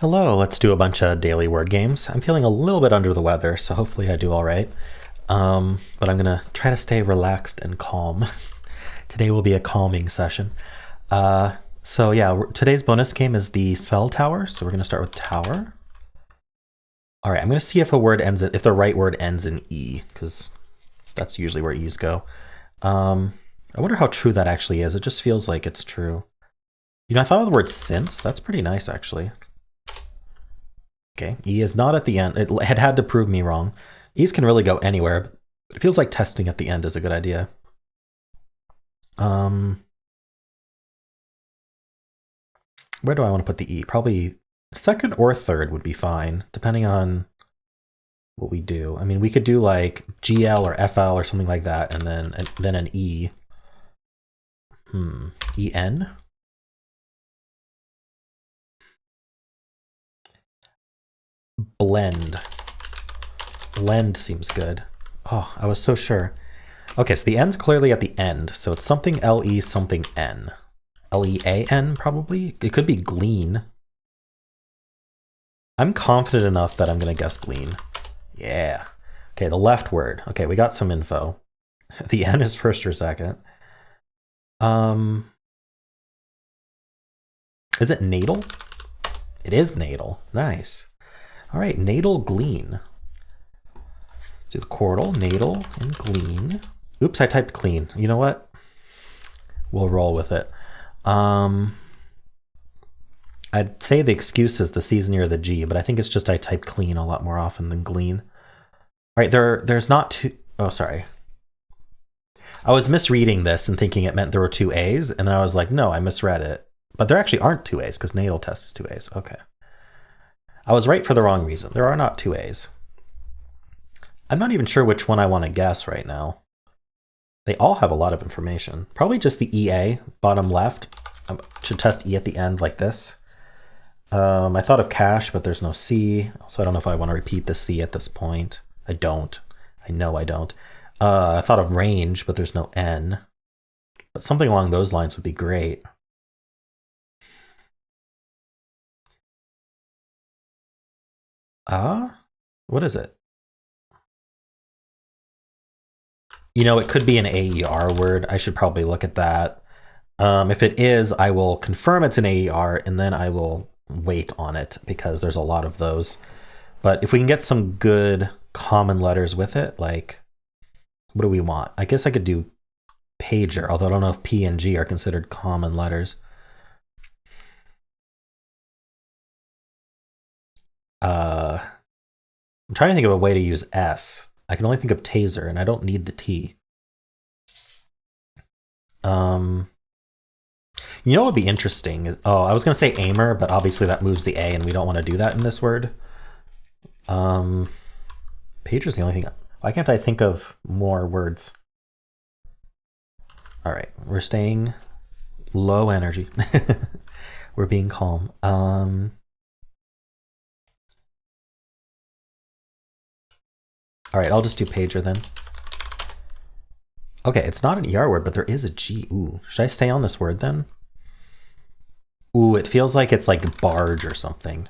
Hello, let's do a bunch of daily word games. I'm feeling a little bit under the weather, so hopefully I do all right. But I'm gonna try to stay relaxed and calm. Today will be a calming session. So yeah, today's bonus game is the cell tower. So we're gonna start with tower. All right, I'm gonna see if if the right word ends in E, because that's usually where E's go. I wonder how true that actually is. It just feels like it's true. You know, I thought of the word since. That's pretty nice, actually. Okay, E is not at the end. It had to prove me wrong. E's can really go anywhere. But it feels like testing at the end is a good idea. Where do I want to put the E? Probably second or third would be fine, depending on what we do. I mean, we could do like GL or FL or something like that, and then an E. EN? Blend. Blend seems good. Oh, I was so sure. Okay, so the N's clearly at the end, so it's something LE something N. LEAN probably? It could be glean. I'm confident enough that I'm gonna guess glean. Yeah. Okay, the left word. Okay, we got some info. The N is first or second. Is it natal? It is natal. Nice. All right, natal glean. Do the Quordle, natal, and glean. Oops, I typed clean. You know what? We'll roll with it. I'd say the excuse is the C's near the G, but I think it's just I type clean a lot more often than glean. All right, there's not two. Oh, sorry. I was misreading this and thinking it meant there were two A's, and then I was like, no, I misread it. But there actually aren't two A's because natal test is two A's. Okay. I was right for the wrong reason. There are not two A's. I'm not even sure which one I want to guess right now. They all have a lot of information. Probably just the EA, bottom left. I should test E at the end like this. I thought of cache, but there's no C. So I don't know if I want to repeat the C at this point. I don't. I know I don't. I thought of range, but there's no N. But something along those lines would be great. What is it? You know, it could be an AER word. I should probably look at that. If it is, I will confirm it's an AER, and then I will wait on it because there's a lot of those. But if we can get some good common letters with it, like, what do we want? I guess I could do pager, although I don't know if P and G are considered common letters. I'm trying to think of a way to use S. I can only think of taser, and I don't need the T. You know what would be interesting? Oh, I was going to say aimer, but obviously that moves the A, and we don't want to do that in this word. Pager's the only thing. Why can't I think of more words? All right, we're staying low energy. We're being calm. All right, I'll just do pager then. Okay, it's not an ER word, but there is a G. Ooh, should I stay on this word then? Ooh, it feels like it's like barge or something.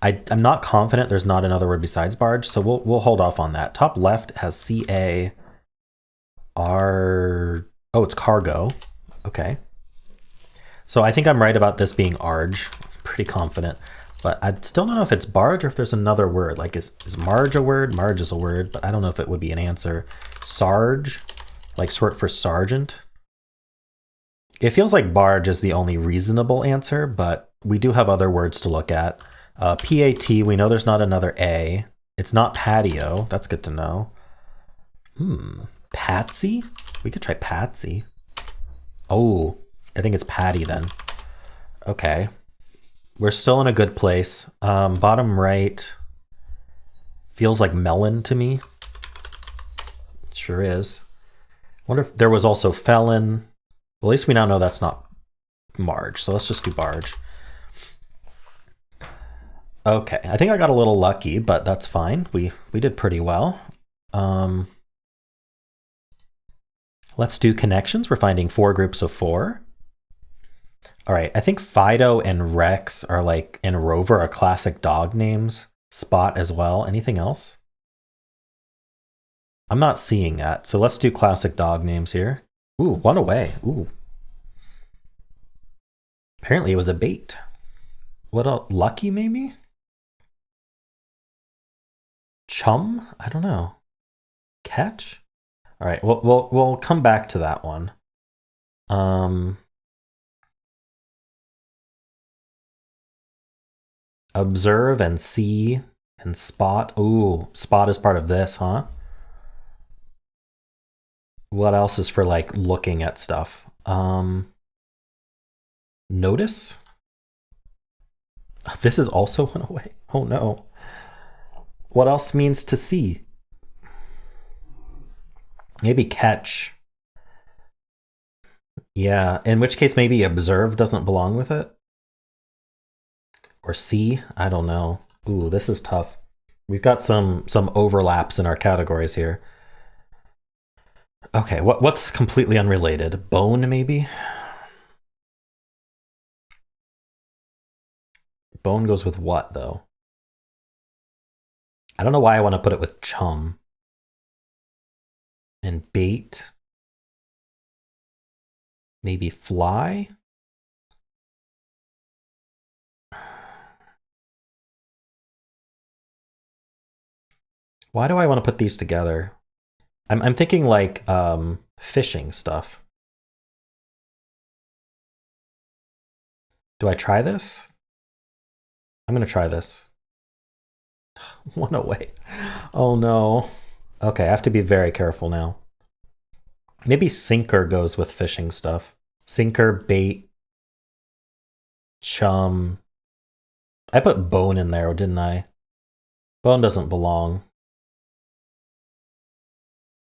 I'm not confident there's not another word besides barge, so we'll hold off on that. Top left has CAR. Oh, it's cargo. Okay. So I think I'm right about this being arge. Pretty confident. But I still don't know if it's barge or if there's another word. Like, is marge a word? Marge is a word, but I don't know if it would be an answer. Sarge, like short for sergeant. It feels like barge is the only reasonable answer, but we do have other words to look at. PAT, we know there's not another A. It's not patio. That's good to know. Patsy? We could try Patsy. Oh, I think it's Patty then. Okay. We're still in a good place. Bottom right feels like melon to me. It sure is. Wonder if there was also felon. Well, at least we now know that's not marge, so let's just do barge. Okay, I think I got a little lucky, but that's fine. We did pretty well. Let's do connections. We're finding 4 groups of 4. All right, I think Fido and Rex are like, and Rover are classic dog names. Spot as well. Anything else? I'm not seeing that. So let's do classic dog names here. Ooh, one away. Ooh. Apparently it was a bait. What else? Lucky maybe? Chum? I don't know. Catch? All right, we'll come back to that one. Observe and see and spot. Ooh, spot is part of this, huh? What else is for like looking at stuff? Notice? This is also one away. Oh no. What else means to see? Maybe catch. Yeah, in which case maybe observe doesn't belong with it. Or see? I don't know. Ooh, this is tough. We've got some overlaps in our categories here. Okay, what's completely unrelated? Bone, maybe? Bone goes with what, though? I don't know why I want to put it with chum. And bait. Maybe fly? Why do I want to put these together? I'm thinking like fishing stuff. Do I try this? I'm gonna try this. One away. Oh no. Okay, I have to be very careful now. Maybe sinker goes with fishing stuff. Sinker, bait, chum. I put bone in there, didn't I? Bone doesn't belong.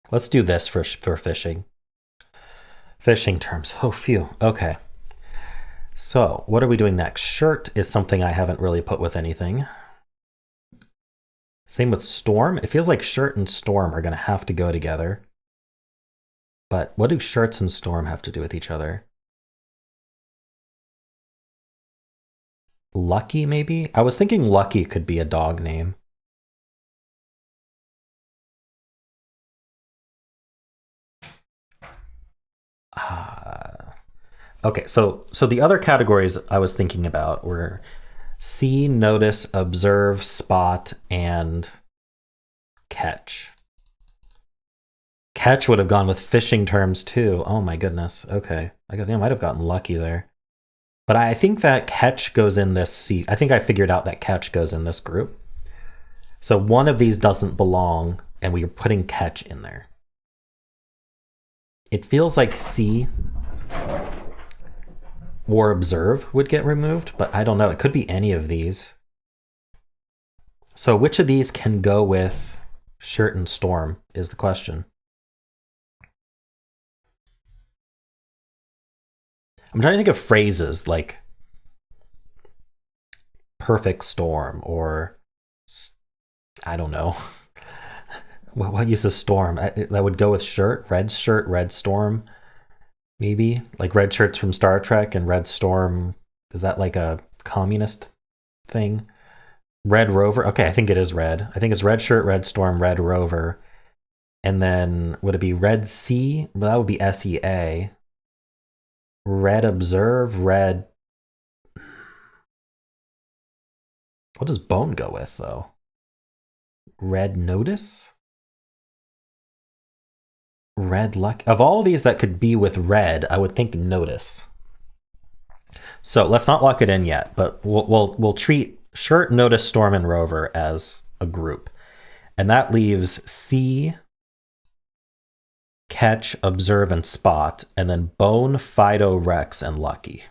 Let's do this for fishing. Fishing terms. Oh, phew. Okay. So, what are we doing next? Shirt is something I haven't really put with anything. Same with storm. It feels like shirt and storm are going to have to go together. But what do shirts and storm have to do with each other? Lucky, maybe? I was thinking Lucky could be a dog name. Okay, so the other categories I was thinking about were see, notice, observe, spot, and catch. Catch would have gone with fishing terms too. Oh my goodness. Okay, I might have gotten lucky there. But I think that catch goes in this. I think I figured out that catch goes in this group. So one of these doesn't belong, and we are putting catch in there. It feels like see or observe would get removed, but I don't know. It could be any of these. So which of these can go with shirt and storm is the question. I'm trying to think of phrases like perfect storm or I don't know. What use of storm? That would go with shirt, red storm. Maybe like red shirts from Star Trek and red storm. Is that like a communist thing? Red rover. Okay, I think it is red. I think it's red shirt, red storm, red rover. And then would it be red sea? Well, that would be SEA. Red observe, red. What does bone go with though? Red notice? Red luck. Of all of these that could be with red, I would think notice. So let's not lock it in yet, but we'll treat shirt, notice, storm, and rover as a group. And that leaves see, catch, observe, and spot, and then bone, Fido, Rex, and lucky.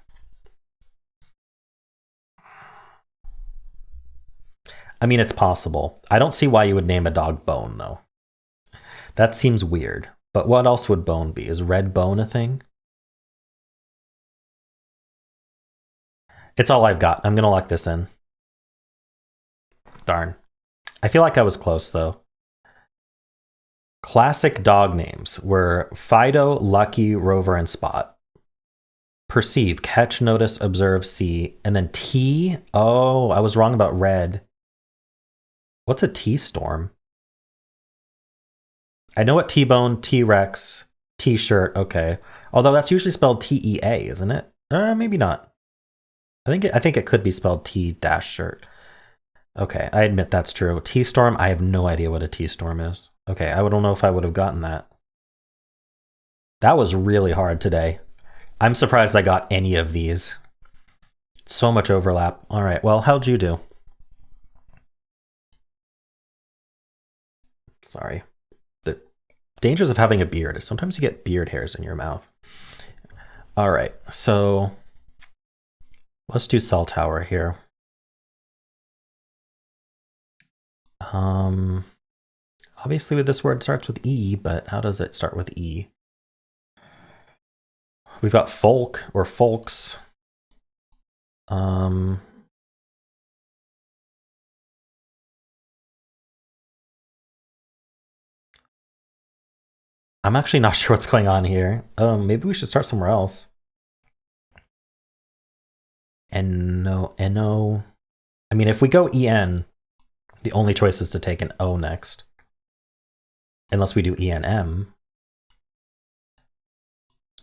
I mean, it's possible. I don't see why you would name a dog Bone, though. That seems weird. But what else would bone be? Is red bone a thing? It's all I've got. I'm going to lock this in. Darn. I feel like I was close, though. Classic dog names were Fido, Lucky, Rover, and Spot. perceive, catch, notice, observe, see, and then T. Oh, I was wrong about red. What's a T-storm? I know what T-bone, T-rex, T-shirt, okay. Although that's usually spelled T-E-A, isn't it? Maybe not. I think it could be spelled T-shirt. Okay, I admit that's true. T-storm, I have no idea what a T-storm is. Okay, I don't know if I would have gotten that. That was really hard today. I'm surprised I got any of these. So much overlap. All right, well, how'd you do? Sorry. The dangers of having a beard is sometimes you get beard hairs in your mouth. All right, so let's do cell tower here. Obviously with this word starts with E, but how does it start with E? We've got folk or folks. I'm actually not sure what's going on here. Maybe we should start somewhere else. No. I mean, if we go EN, the only choice is to take an O next. Unless we do ENM.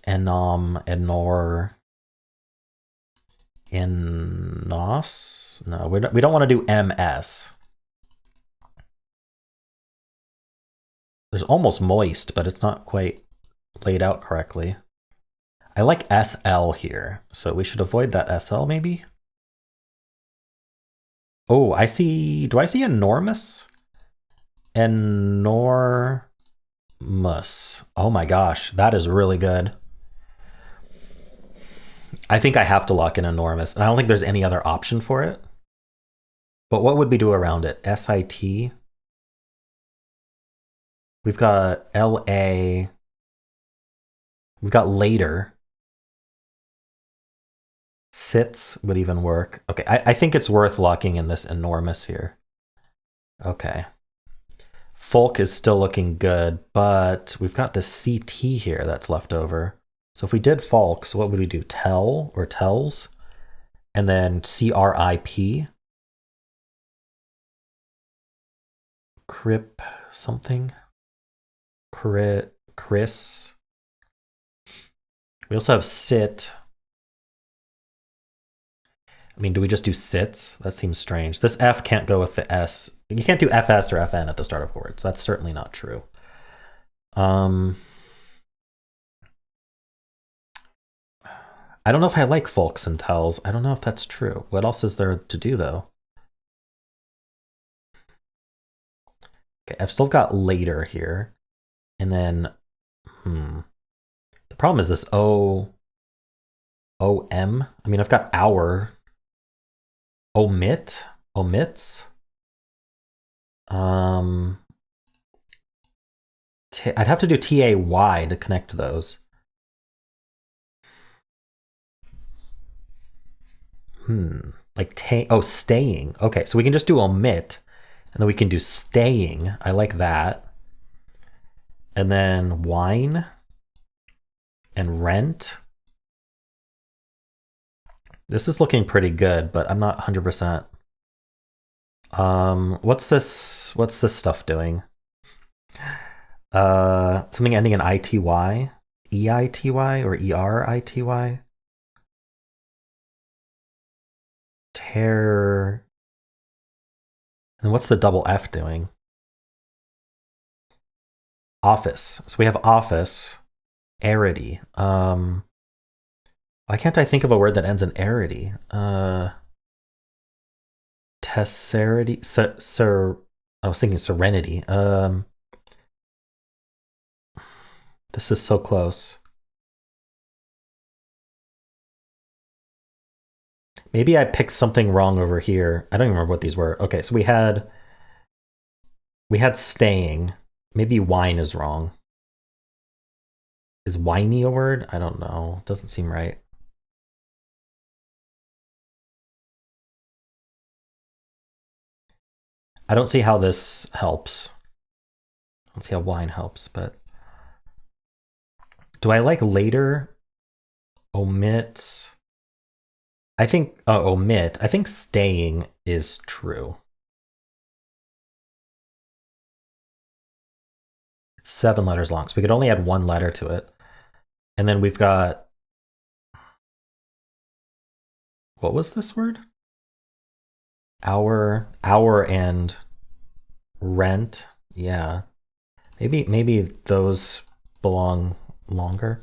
Enor. Enos? No, we don't want to do MS. There's almost moist, but it's not quite laid out correctly. I like SL here, so we should avoid that SL maybe? Oh, I see. Do I see enormous? Enormous. Oh my gosh, that is really good. I think I have to lock in enormous, and I don't think there's any other option for it. But what would we do around it? SIT? We've got LA. We've got later. Sits would even work. Okay, I think it's worth locking in this enormous here. Okay. Folk is still looking good, but we've got this CT here that's left over. So if we did folk, so what would we do? Tell or tells? And then CRIP. Crip something. Chris. We also have sit. I mean, do we just do sits? That seems strange. This F can't go with the S. You can't do FS or FN at the start of words. That's certainly not true. I don't know if I like folks and tells. I don't know if that's true. What else is there to do, though? Okay, I've still got later here. And then, the problem is this O-M. I mean, I've got our. Omits. I'd have to do TAY to connect those. Like staying. Okay, so we can just do omit, and then we can do staying. I like that. And then wine and rent. This is looking pretty good, but I'm not 100%. What's this stuff doing? Something ending in ITY? EITY or ERITY? Tear. And what's the double F doing? Office. So we have office. Arity. Why can't I think of a word that ends in arity? Tesserity. I was thinking serenity. This is so close. Maybe I picked something wrong over here. I don't even remember what these were. Okay, so we had staying. Maybe wine is wrong. Is whiny a word? I don't know. Doesn't seem right. I don't see how this helps. I don't see how wine helps, but do I like later Omit. I think omit. I think staying is true. It's 7 letters long, so we could only add 1 letter to it. And then we've got, what was this word? Hour and rent. Yeah. Maybe those belong longer.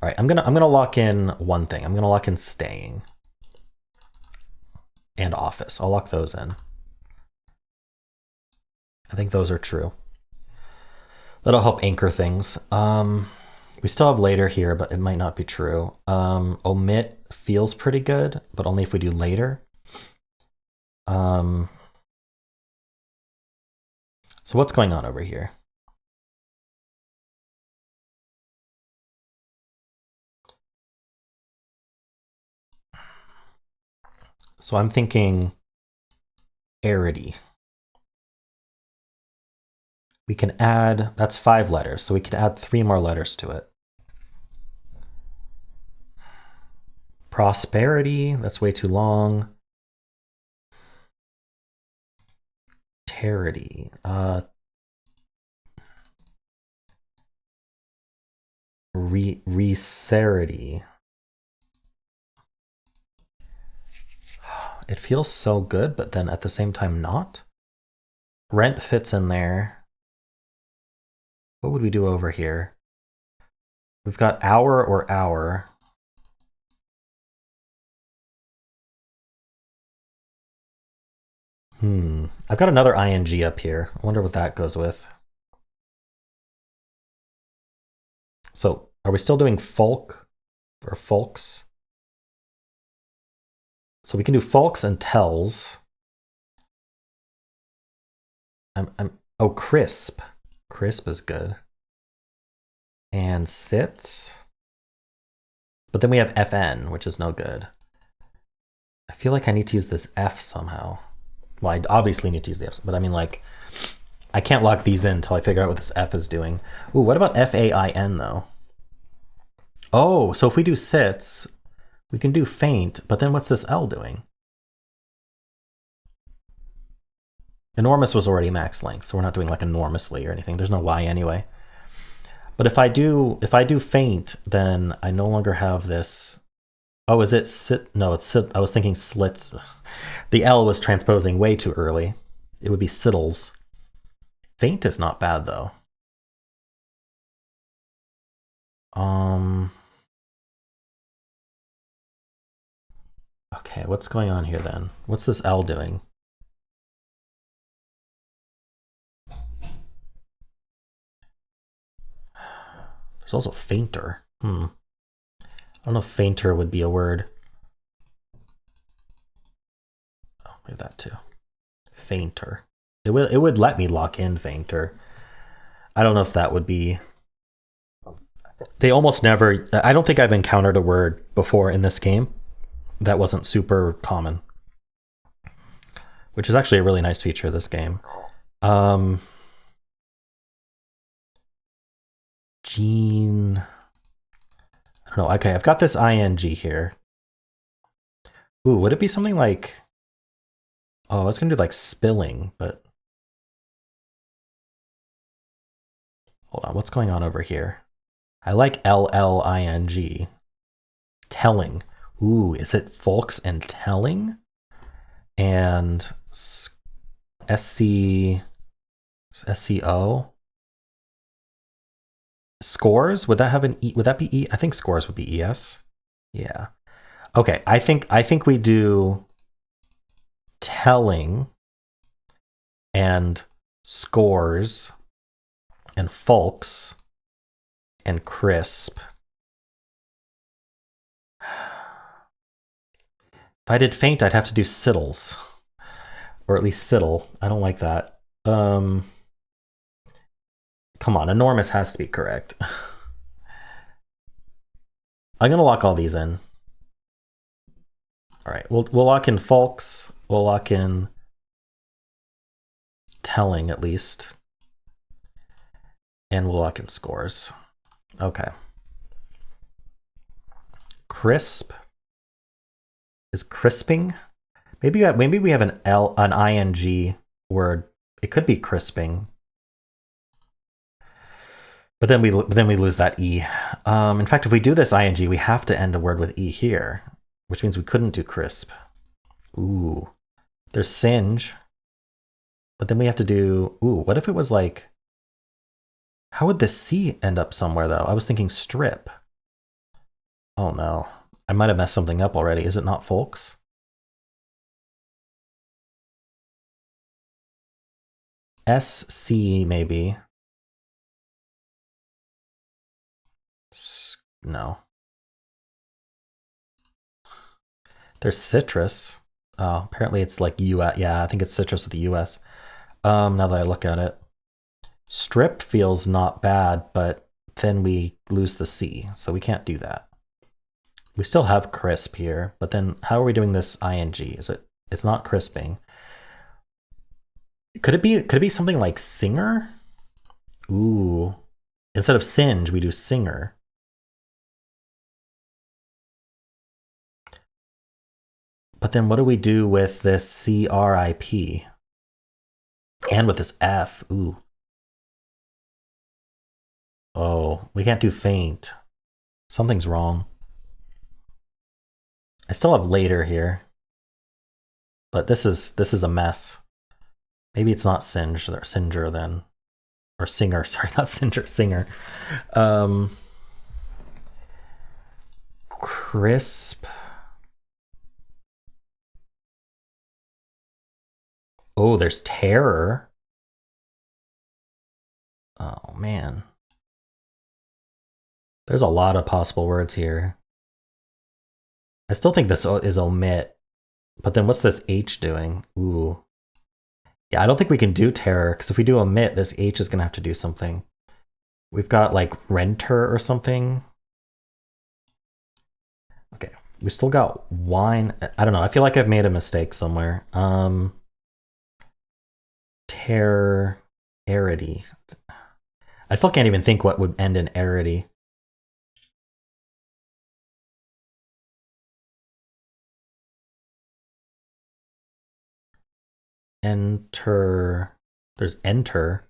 All right, I'm gonna lock in one thing. I'm gonna lock in staying and office. I'll lock those in. I think those are true. That'll help anchor things. We still have later here, but it might not be true. Omit feels pretty good, but only if we do later. So what's going on over here? So I'm thinking arity. We can add, that's 5 letters, so we can add 3 more letters to it. Prosperity, that's way too long. Terity. Recerity. It feels so good, but then at the same time not. Rent fits in there. What would we do over here? We've got hour or hour. I've got another ing up here. I wonder what that goes with. So are we still doing folk or folks? So we can do folks and tells. Oh, crisp. Crisp is good. And sits. But then we have FN, which is no good. I feel like I need to use this F somehow. Well, I obviously need to use the F, but I mean, like, I can't lock these in until I figure out what this F is doing. Ooh, what about FAIN, though? Oh, so if we do sits, we can do faint, but then what's this L doing? Enormous was already max length, so we're not doing like enormously or anything. There's no Y anyway. But if I do faint, then I no longer have this. Oh, is it sit? No, it's sit. I was thinking slits. The L was transposing way too early. It would be sittles. Faint is not bad though. Okay, what's going on here then? What's this L doing? There's also fainter. I don't know if fainter would be a word. Oh, we have that too. Fainter. It would let me lock in fainter. I don't know if that would be. They almost never. I don't think I've encountered a word before in this game that wasn't super common, which is actually a really nice feature of this game. Gene. I don't know. Okay, I've got this ing here. Ooh, would it be something like? Oh, I was gonna do like spilling, but hold on. What's going on over here? I like LLING. Telling. Ooh, is it folks and telling? And SCO? Scores? Would that have an E? Would that be E? I think scores would be ES. Yeah. Okay, I think we do telling and scores and folks and crisp. If I did faint, I'd have to do sittles. Or at least sittle. I don't like that. Come on, enormous has to be correct. I'm gonna lock all these in. All right, we'll lock in folks. We'll lock in telling at least. And we'll lock in scores. Okay. Crisp is crisping. Maybe we have an ing word. It could be crisping. But then we lose that e. In fact, if we do this ing, we have to end a word with e here, which means we couldn't do crisp. Ooh, there's singe. But then we have to do, ooh, what if it was like, how would the C end up somewhere though? I was thinking strip. Oh no, I might have messed something up already. Is it not folks? SC maybe. No. There's citrus. Oh, apparently it's like US. Yeah, I think it's citrus with the US. Now that I look at it. Strip feels not bad, but then we lose the C, so we can't do that. We still have crisp here, but then how are we doing this ing? It's not crisping. Could it be something like singer? Ooh. Instead of singe, we do singer. But then what do we do with this CRIP? And with this F, ooh. Oh, we can't do faint. Something's wrong. I still have later here. But this is a mess. Maybe it's not singe or singer then. Or singer, sorry, not singer, singer. Crisp. Oh, there's terror. Oh man. There's a lot of possible words here. I still think this is omit. But then what's this H doing? Ooh. Yeah, I don't think we can do terror, because if we do omit, this H is going to have to do something. We've got like renter or something. Okay, we still got wine. I don't know. I feel like I've made a mistake somewhere. Terrority. I still can't even think what would end in arity. Enter. There's enter.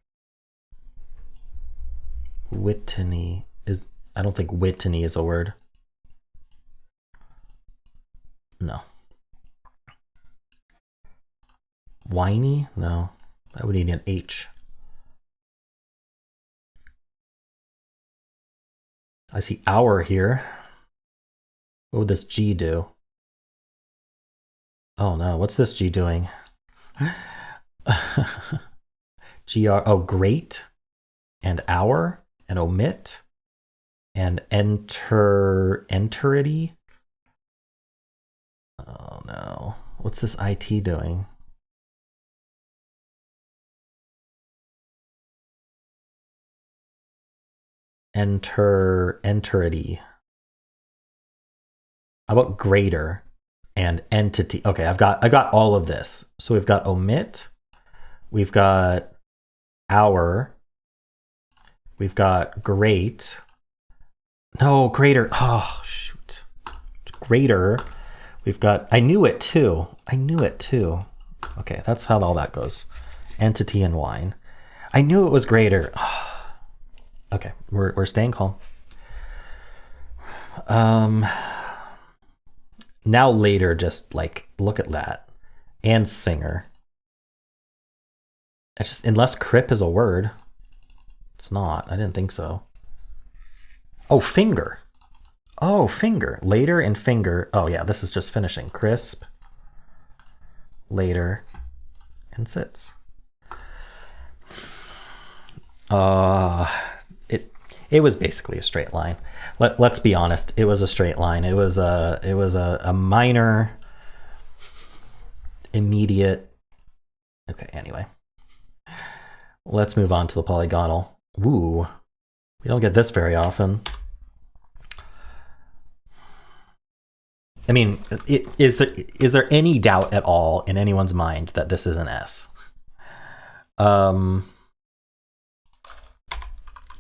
Whitney is. I don't think Whitney is a word. No. Whiny? No. I would need an H. I see hour here. What would this G do? Oh no, what's this G doing? GR, oh, great, and hour, and omit, and enterity. Oh no, what's this IT doing? Enterity. How about greater and entity? Okay, I got all of this. So we've got omit, we've got hour, we've got great. No, greater. Oh shoot. Greater. We've got, I knew it too. Okay, that's how all that goes. Entity and wine. I knew it was greater. Okay, we're staying calm. Now later, just like look at that. And singer. It's just, unless crip is a word. It's not. I didn't think so. Oh, finger. Oh, finger. Later and finger. Oh yeah, this is just finishing. Crisp. Later. And sits. It was basically a straight line. Let's be honest. It was a straight line. It was a minor, immediate. Okay. Anyway, let's move on to the polygonal. Ooh, we don't get this very often. I mean, is there any doubt at all in anyone's mind that this is an S?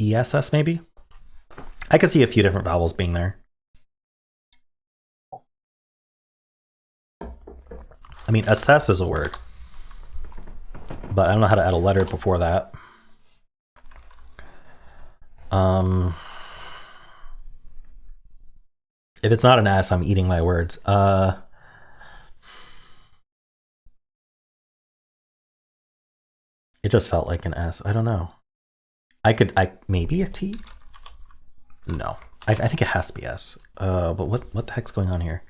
ESS maybe? I could see a few different vowels being there. I mean, assess is a word, but I don't know how to add a letter before that. If it's not an S, I'm eating my words. It just felt like an S. I don't know. Maybe a T? No. I think it has to be S. But what the heck's going on here?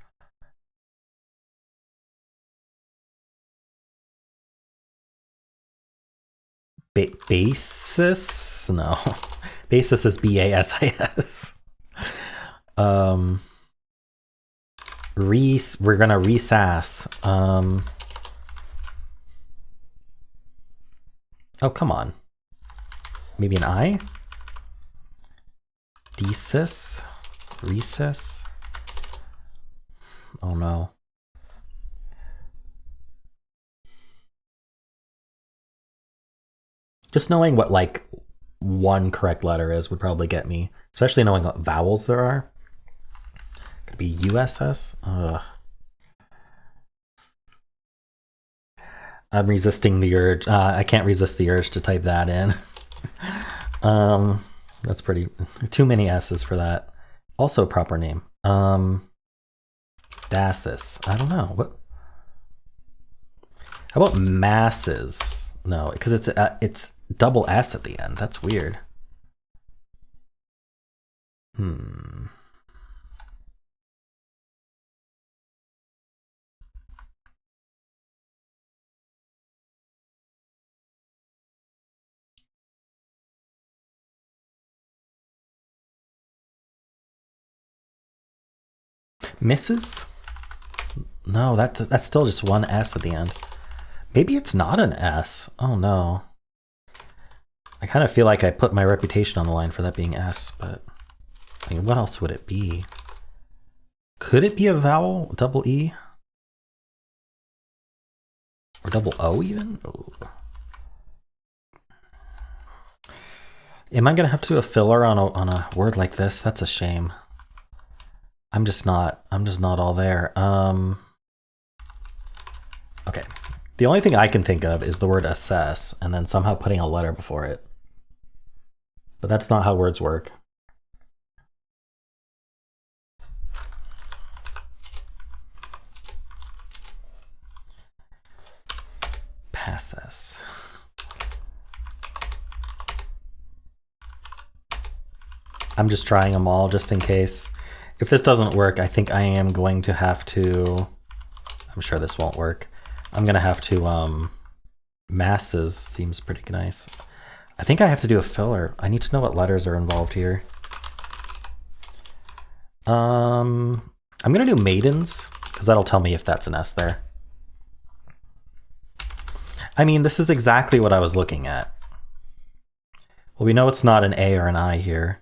Basis? No. Basis is B-A-S-I-S. We're gonna resass. Oh, come on. Maybe an I? Desis? Recess? Oh no. Just knowing what like one correct letter is would probably get me, especially knowing what vowels there are. Could be USS. I'm resisting the urge. I can't resist the urge to type that in. That's pretty too many S's for that. Also proper name. Dasis. I don't know. What? How about masses? No, because it's double S at the end. That's weird. Mrs.? No, that's still just one S at the end. Maybe it's not an S. Oh no. I kind of feel like I put my reputation on the line for that being S, but I mean, what else would it be? Could it be a vowel? Double E? Or double O even? Ooh. Am I gonna have to do a filler on a word like this? That's a shame. I'm just not all there. Okay. The only thing I can think of is the word assess and then somehow putting a letter before it. But that's not how words work. Passes. I'm just trying them all just in case. If this doesn't work, I think I am going to have to, I'm sure this won't work. I'm going to have to, masses seems pretty nice. I think I have to do a filler. I need to know what letters are involved here. I'm going to do maidens, because that'll tell me if that's an S there. I mean, this is exactly what I was looking at. Well, we know it's not an A or an I here.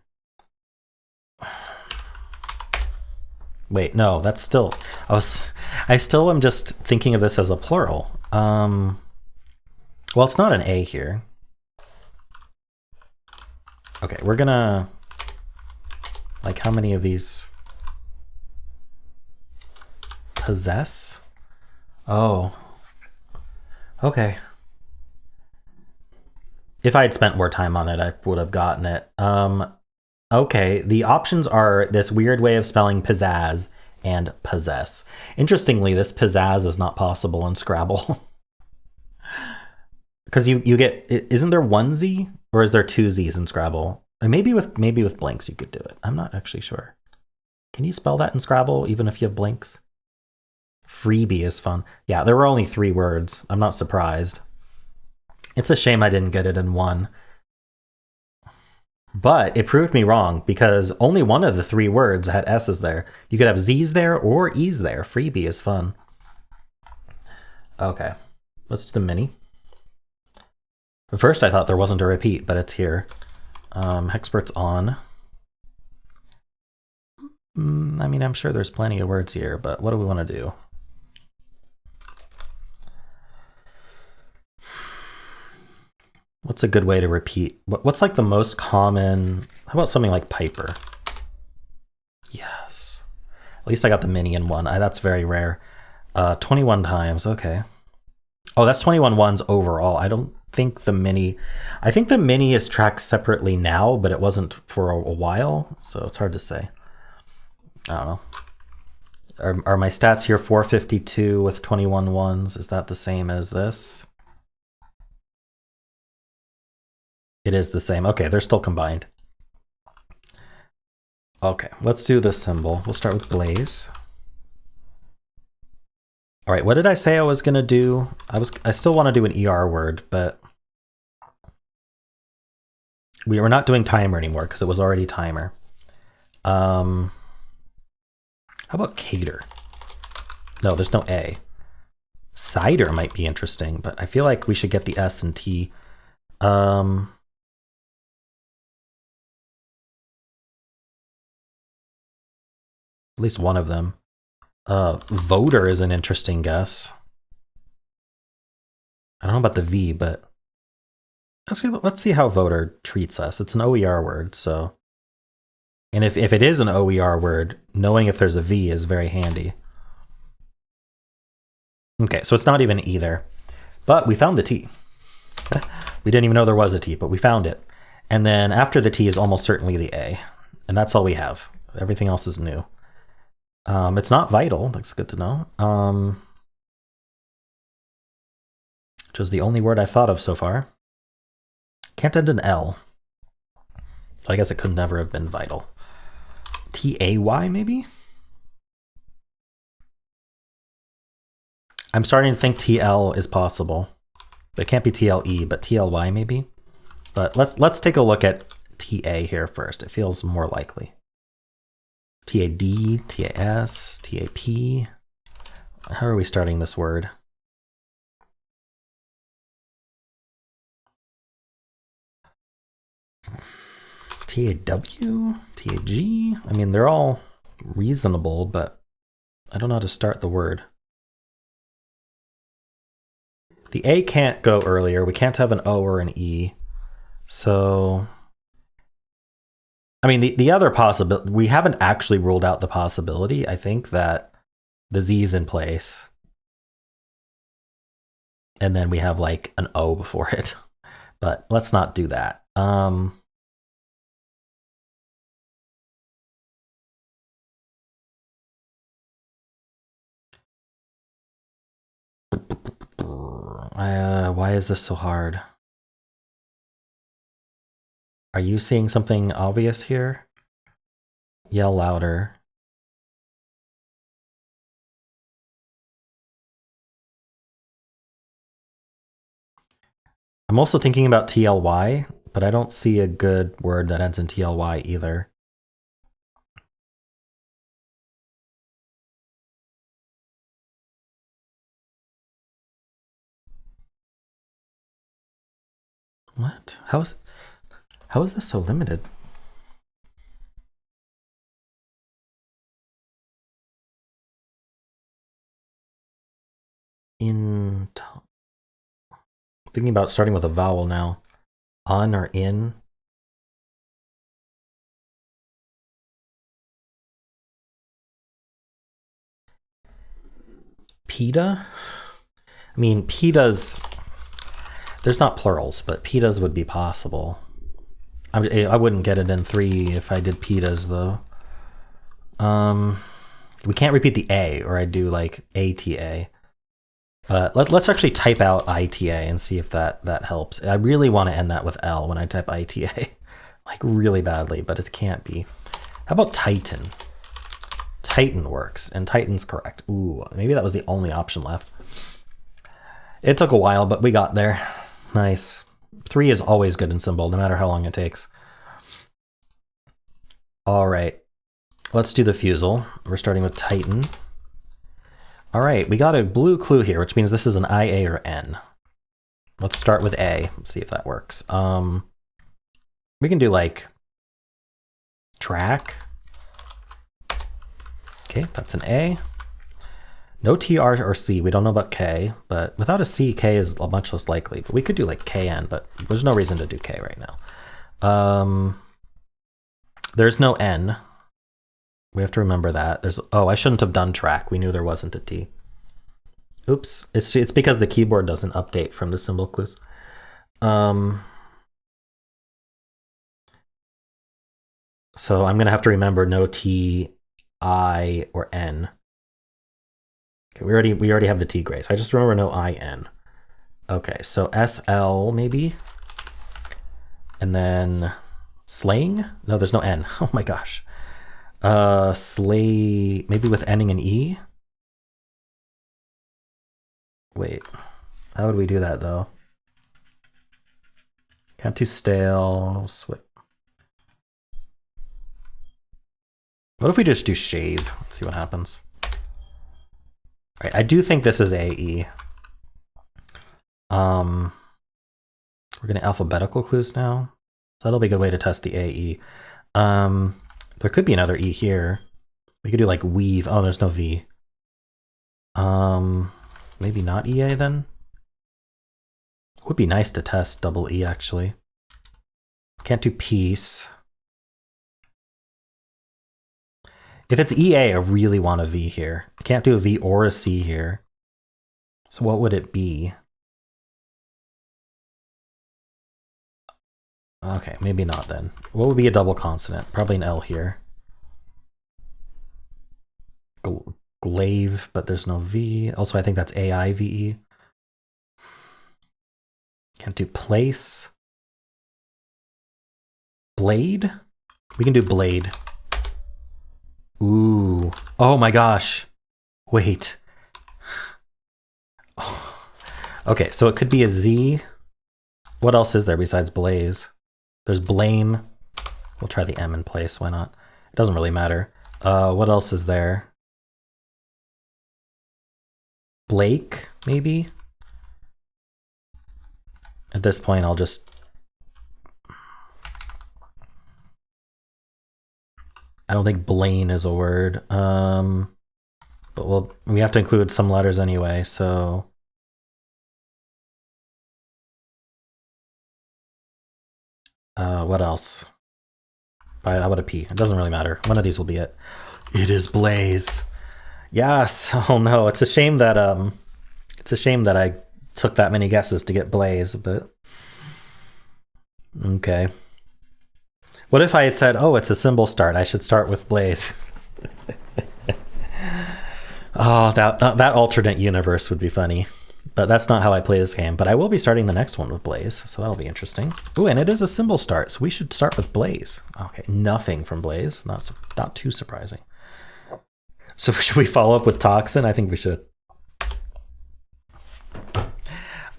Wait, no, that's still, I still am just thinking of this as a plural. Well, it's not an A here. Okay, we're gonna, like, how many of these? Possess? Oh, okay. If I had spent more time on it, I would have gotten it. Okay, the options are this weird way of spelling pizzazz and possess. Interestingly, this pizzazz is not possible in Scrabble. Because you get, isn't there one Z or is there two Z's in Scrabble? And maybe with blanks you could do it. I'm not actually sure. Can you spell that in Scrabble even if you have blanks? Freebie is fun. Yeah, there were only 3 words. I'm not surprised. It's a shame I didn't get it in one. But it proved me wrong because only one of the 3 words had S's there. You could have Z's there or E's there. Freebie is fun. Okay, let's do the mini. At first I thought there wasn't a repeat, but it's here. Hexpert's on. I mean, I'm sure there's plenty of words here, but what do we want to do? What's a good way to repeat? What's like the most common? How about something like Piper? Yes. At least I got the mini in one. That's very rare. 21 times, okay. Oh, that's 21 ones overall. I don't think the mini... I think the mini is tracked separately now, but it wasn't for a while, so it's hard to say. I don't know. Are my stats here 452 with 21 ones? Is that the same as this? It is the same. Okay, they're still combined. Okay, let's do this symbol. We'll start with Blaze. All right, what did I say I was gonna do? I still want to do an ER word, but we were not doing timer anymore because it was already timer. How about cater? No, there's no A. Cider might be interesting, but I feel like we should get the S and T. At least one of them. Voter is an interesting guess. I don't know about the V, but let's see how voter treats us. It's an OER word, so. And if it is an OER word, knowing if there's a V is very handy. Okay, so it's not even either. But we found the T. We didn't even know there was a T, but we found it. And then after the T is almost certainly the A. And that's all we have. Everything else is new. It's not vital. That's good to know. Which was the only word I've thought of so far. Can't end in L. I guess it could never have been vital. T-A-Y, maybe? I'm starting to think T-L is possible. But it can't be T-L-E, but T-L-Y maybe? But let's take a look at T-A here first. It feels more likely. T-A-D, T-A-S, T-A-P. How are we starting this word? T-A-W, T-A-G. I mean, they're all reasonable, but I don't know how to start the word. The A can't go earlier. We can't have an O or an E. So, I mean, the other possibility, we haven't actually ruled out the possibility, I think, that the Z is in place. And then we have like an O before it. But let's not do that. Why is this so hard? Are you seeing something obvious here? Yell louder. I'm also thinking about TLY, but I don't see a good word that ends in TLY either. What? How is this so limited? Thinking about starting with a vowel now. On or in? PETA? I mean, PETA's... There's not plurals, but PETA's would be possible. I wouldn't get it in 3 if I did PETA's, though. We can't repeat the A, or I'd do like ATA. Let's actually type out ITA and see if that helps. I really want to end that with L when I type ITA. Like really badly, but it can't be. How about Titan? Titan works, and Titan's correct. Ooh, maybe that was the only option left. It took a while, but we got there. Nice. 3 is always good in Symble, no matter how long it takes. All right, let's do the Fusele. We're starting with Titan. All right, we got a blue clue here, which means this is an IA or N. Let's start with A, see if that works. We can do like track. Okay, that's an A. No T, R, or C. We don't know about K, but without a C, K is much less likely. But we could do like KN, but there's no reason to do K right now. There's no N. We have to remember that. Oh, I shouldn't have done track. We knew there wasn't a T. Oops. It's because the keyboard doesn't update from the symbol clues. So I'm gonna have to remember no T, I, or N. Okay, we already have the T gray, so I just remember no I, N. Okay, so SL maybe, and then slaying. No, there's no N. Oh my gosh. Slay maybe with ending in E. Wait, how would we do that though? Can't do stale. What if we just do shave? Let's see what happens. All right, I do think this is AE. We're getting alphabetical clues now. So that'll be a good way to test the AE. There could be another E here. We could do like weave. Oh, there's no V. Maybe not EA then? It would be nice to test double E actually. Can't do piece. If it's EA, I really want a V here. I can't do a V or a C here. So what would it be? Okay, maybe not then. What would be a double consonant? Probably an L here. Glaive, but there's no V. Also, I think that's AIVE. Can't do place. Blade? We can do blade. Ooh. Oh my gosh. Wait. Oh. Okay, so it could be a Z. What else is there besides blaze? There's blame. We'll try the M in place. Why not? It doesn't really matter. What else is there? Blake, maybe? At this point, I'll just... I don't think Blaine is a word. But we have to include some letters anyway, so... what else? How about a P? It doesn't really matter. One of these will be it. It is Blaze. Yes. Oh no, it's a shame that I took that many guesses to get Blaze, but okay. What if I had said, oh, it's a symbol start, I should start with Blaze? Oh, that alternate universe would be funny. But that's not how I play this game. But I will be starting the next one with Blaze, so that'll be interesting. Ooh, and it is a symbol start, so we should start with Blaze. Okay, nothing from Blaze. Not too surprising. So should we follow up with Toxin? I think we should.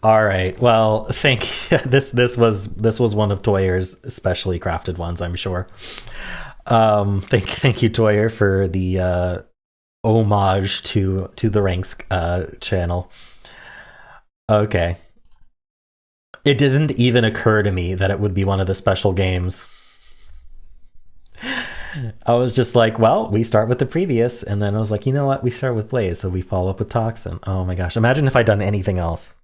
All right. Well, this was one of Toyer's specially crafted ones, I'm sure. Thank you, Toyer, for the homage to the Ranks channel. Okay. It didn't even occur to me that it would be one of the special games. I was just like, well, we start with the previous, and then I was like, you know what? We start with Blaze, so we follow up with Toxin. Oh my gosh. Imagine if I'd done anything else.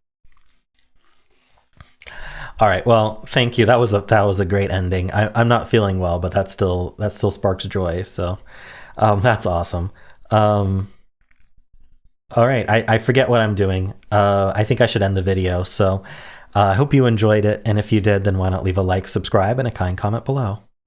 All right, well, thank you. That was a great ending. I'm not feeling well, but that still sparks joy, so that's awesome. All right, I forget what I'm doing. I think I should end the video. So I hope you enjoyed it. And if you did, then why not leave a like, subscribe, and a kind comment below.